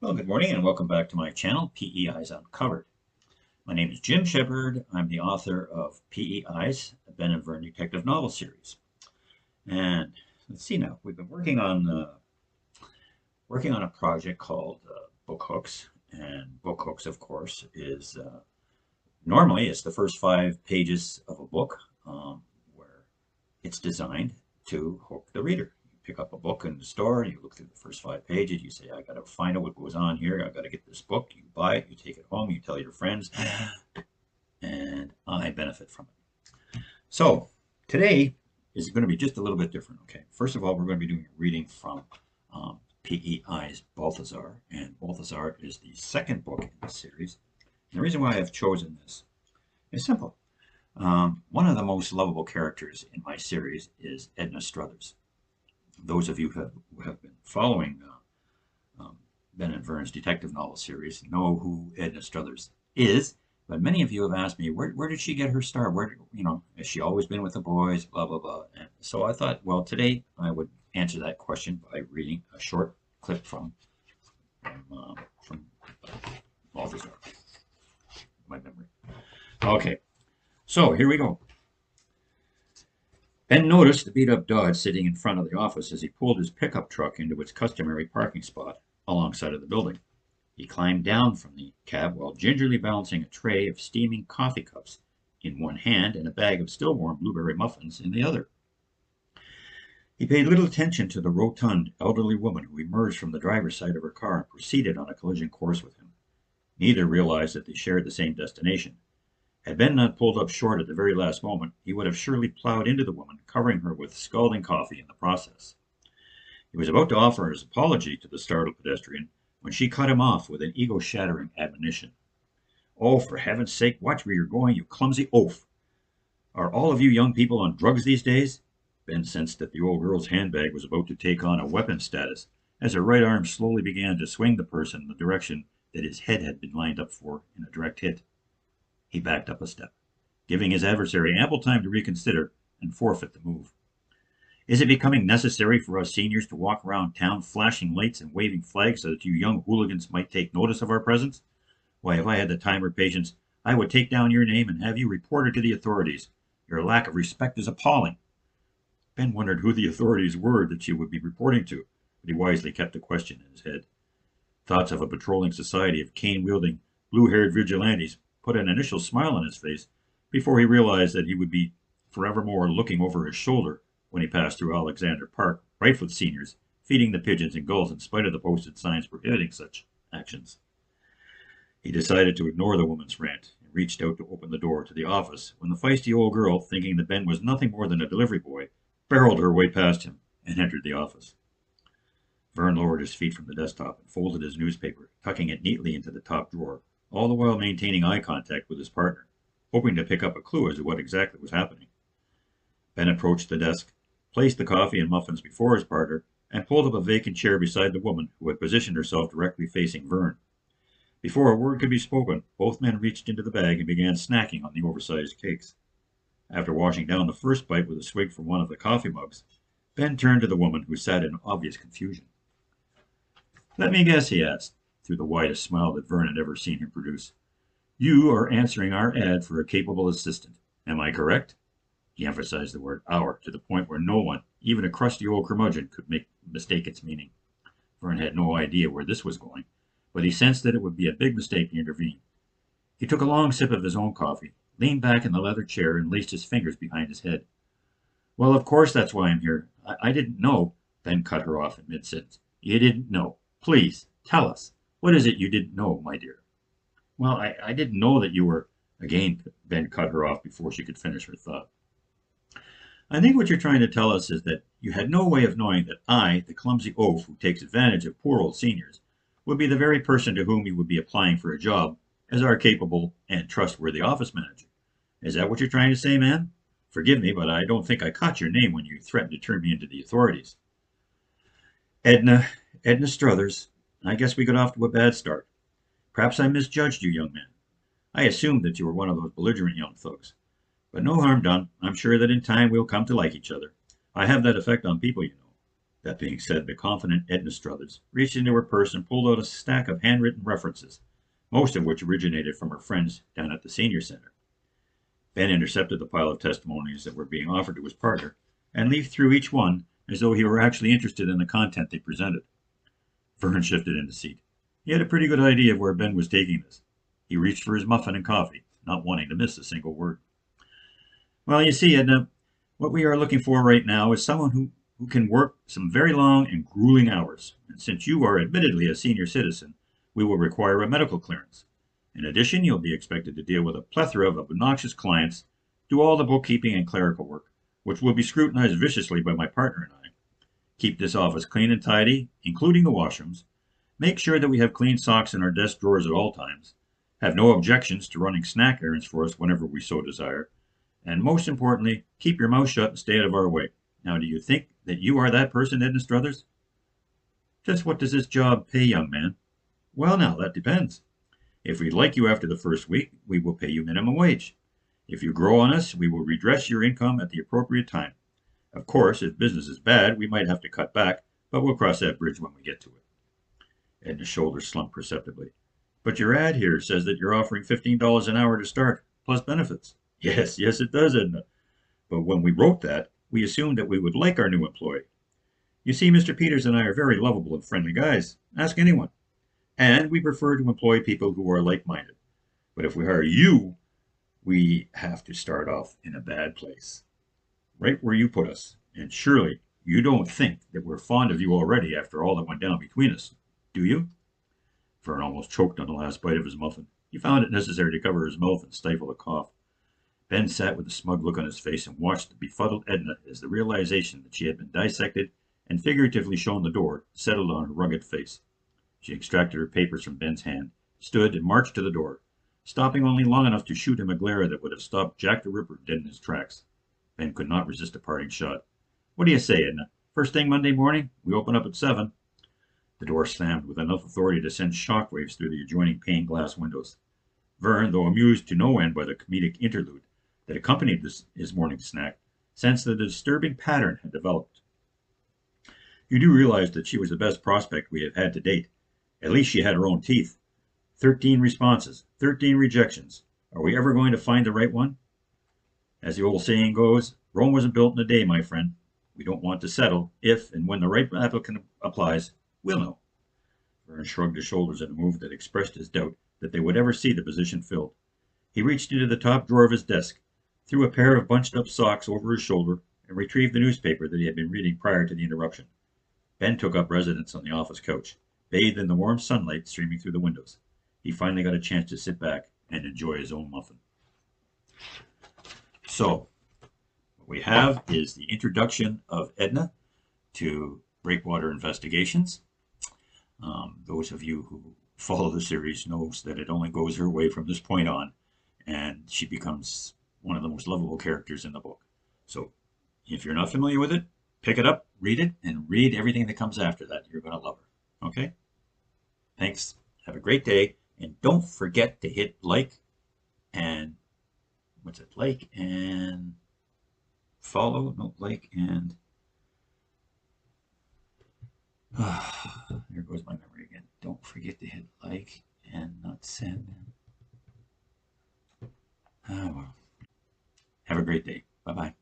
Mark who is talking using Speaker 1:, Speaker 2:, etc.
Speaker 1: Well, good morning and welcome back to my channel, P.E.Eyes Uncovered. My name is Jim Shephard. I'm the author of P.E.Eyes, a Ben and Vern Detective Novel Series. And let's see now, we've been working on a project called Book Hooks. And Book Hooks, of course, is normally it's the first 5 pages of a book where it's designed to hook the reader. You pick up a book in the store, you look through the first 5 pages, you say, I got to find out what goes on here. I got to get this book. You buy it, you take it home, you tell your friends, and I benefit from it. So today is going to be just a little bit different. Okay. First of all, we're going to be doing a reading from P.E.Eyes Balthazar, and Balthazar is the second book in the series. And the reason why I've chosen this is simple. One of the most lovable characters in my series is Edna Strothers. Those of you who have been following Ben and Vern's detective novel series know who Edna Strothers is, but many of you have asked me, where did she get her start? Has she always been with the boys? Blah, blah, blah. And so I thought, well, today I would answer that question by reading a short clip from Balthazar, my memory. Okay, so here we go. Ben noticed the beat-up Dodge sitting in front of the office as he pulled his pickup truck into its customary parking spot alongside of the building. He climbed down from the cab while gingerly balancing a tray of steaming coffee cups in one hand and a bag of still-warm blueberry muffins in the other. He paid little attention to the rotund, elderly woman who emerged from the driver's side of her car and proceeded on a collision course with him. Neither realized that they shared the same destination. Had Ben not pulled up short at the very last moment, he would have surely plowed into the woman, covering her with scalding coffee in the process. He was about to offer his apology to the startled pedestrian when she cut him off with an ego-shattering admonition. Oh, for heaven's sake, watch where you're going, you clumsy oaf! Are all of you young people on drugs these days? Ben sensed that the old girl's handbag was about to take on a weapon status as her right arm slowly began to swing the person in the direction that his head had been lined up for in a direct hit. He backed up a step, giving his adversary ample time to reconsider and forfeit the move. Is it becoming necessary for us seniors to walk around town flashing lights and waving flags so that you young hooligans might take notice of our presence? Why, if I had the time or patience, I would take down your name and have you reported to the authorities. Your lack of respect is appalling. Ben wondered who the authorities were that she would be reporting to, but he wisely kept the question in his head. Thoughts of a patrolling society of cane-wielding, blue-haired vigilantes put an initial smile on his face before he realized that he would be forevermore looking over his shoulder when he passed through Alexander Park, rife with seniors, feeding the pigeons and gulls in spite of the posted signs prohibiting such actions. He decided to ignore the woman's rant and reached out to open the door to the office when the feisty old girl, thinking that Ben was nothing more than a delivery boy, barreled her way past him and entered the office. Vern lowered his feet from the desktop and folded his newspaper, tucking it neatly into the top drawer, all the while maintaining eye contact with his partner, hoping to pick up a clue as to what exactly was happening. Ben approached the desk, placed the coffee and muffins before his partner, and pulled up a vacant chair beside the woman who had positioned herself directly facing Vern. Before a word could be spoken, both men reached into the bag and began snacking on the oversized cakes. After washing down the first bite with a swig from one of the coffee mugs, Ben turned to the woman, who sat in obvious confusion. Let me guess, he asked, through the widest smile that Vern had ever seen him produce. You are answering our ad for a capable assistant. Am I correct? He emphasized the word our to the point where no one, even a crusty old curmudgeon, could mistake its meaning. Vern had no idea where this was going, but he sensed that it would be a big mistake to intervene. He took a long sip of his own coffee, leaned back in the leather chair, and laced his fingers behind his head. Well, of course that's why I'm here. I didn't know. Ben cut her off in mid-sentence. You didn't know. Please, tell us. What is it you didn't know, my dear? Well, I didn't know that you were. Again, Ben cut her off before she could finish her thought. I think what you're trying to tell us is that you had no way of knowing that I, the clumsy oaf who takes advantage of poor old seniors, would be the very person to whom you would be applying for a job as our capable and trustworthy office manager. Is that what you're trying to say, man? Forgive me, but I don't think I caught your name when you threatened to turn me into the authorities. Edna, Edna Strothers. I guess we got off to a bad start. Perhaps I misjudged you, young man. I assumed that you were one of those belligerent young thugs. But no harm done. I'm sure that in time we'll come to like each other. I have that effect on people, you know. That being said, the confident Edna Strothers reached into her purse and pulled out a stack of handwritten references, most of which originated from her friends down at the senior center. Ben intercepted the pile of testimonies that were being offered to his partner and leafed through each one as though he were actually interested in the content they presented. Vern shifted in his seat. He had a pretty good idea of where Ben was taking this. He reached for his muffin and coffee, not wanting to miss a single word. Well, you see, Edna, what we are looking for right now is someone who can work some very long and grueling hours. And since you are admittedly a senior citizen, we will require a medical clearance. In addition, you'll be expected to deal with a plethora of obnoxious clients, do all the bookkeeping and clerical work, which will be scrutinized viciously by my partner and I. Keep this office clean and tidy, including the washrooms. Make sure that we have clean socks in our desk drawers at all times. Have no objections to running snack errands for us whenever we so desire. And most importantly, keep your mouth shut and stay out of our way. Now, do you think that you are that person, Edna Strothers? Just what does this job pay, young man? Well, now, that depends. If we like you after the first week, we will pay you minimum wage. If you grow on us, we will redress your income at the appropriate time. Of course, if business is bad, we might have to cut back, but we'll cross that bridge when we get to it. Edna's shoulders slumped perceptibly. But your ad here says that you're offering $15 an hour to start, plus benefits. Yes, it does, Edna. But when we wrote that, we assumed that we would like our new employee. You see, Mr. Peters and I are very lovable and friendly guys. Ask anyone. And we prefer to employ people who are like-minded. But if we hire you, we have to start off in a bad place. Right where you put us. And surely you don't think that we're fond of you already after all that went down between us, do you? Vern almost choked on the last bite of his muffin. He found it necessary to cover his mouth and stifle a cough. Ben sat with a smug look on his face and watched the befuddled Edna as the realization that she had been dissected and figuratively shown the door settled on her rugged face. She extracted her papers from Ben's hand, stood, and marched to the door, stopping only long enough to shoot him a glare that would have stopped Jack the Ripper dead in his tracks. Ben could not resist a parting shot. What do you say, Edna? First thing Monday morning? We open up at 7. The door slammed with enough authority to send shockwaves through the adjoining pane glass windows. Vern, though amused to no end by the comedic interlude that accompanied his morning snack, sensed that a disturbing pattern had developed. You do realize that she was the best prospect we have had to date. At least she had her own teeth. 13 responses, 13 rejections. Are we ever going to find the right one? As the old saying goes, Rome wasn't built in a day, my friend. We don't want to settle. If and when the right applicant applies, we'll know. Vern shrugged his shoulders in a move that expressed his doubt that they would ever see the position filled. He reached into the top drawer of his desk, threw a pair of bunched-up socks over his shoulder, and retrieved the newspaper that he had been reading prior to the interruption. Ben took up residence on the office couch, bathed in the warm sunlight streaming through the windows. He finally got a chance to sit back and enjoy his own muffin. So, what we have is the introduction of Edna to Breakwater Investigations. Those of you who follow the series knows that it only goes her way from this point on, and she becomes one of the most lovable characters in the book. So, if you're not familiar with it, pick it up, read it, and read everything that comes after that. You're going to love her. Okay? Thanks. Have a great day. And don't forget to hit like and, like and follow? No, like and, there goes my memory again. Don't forget to hit like and not send. Oh, well. Have a great day. Bye-bye.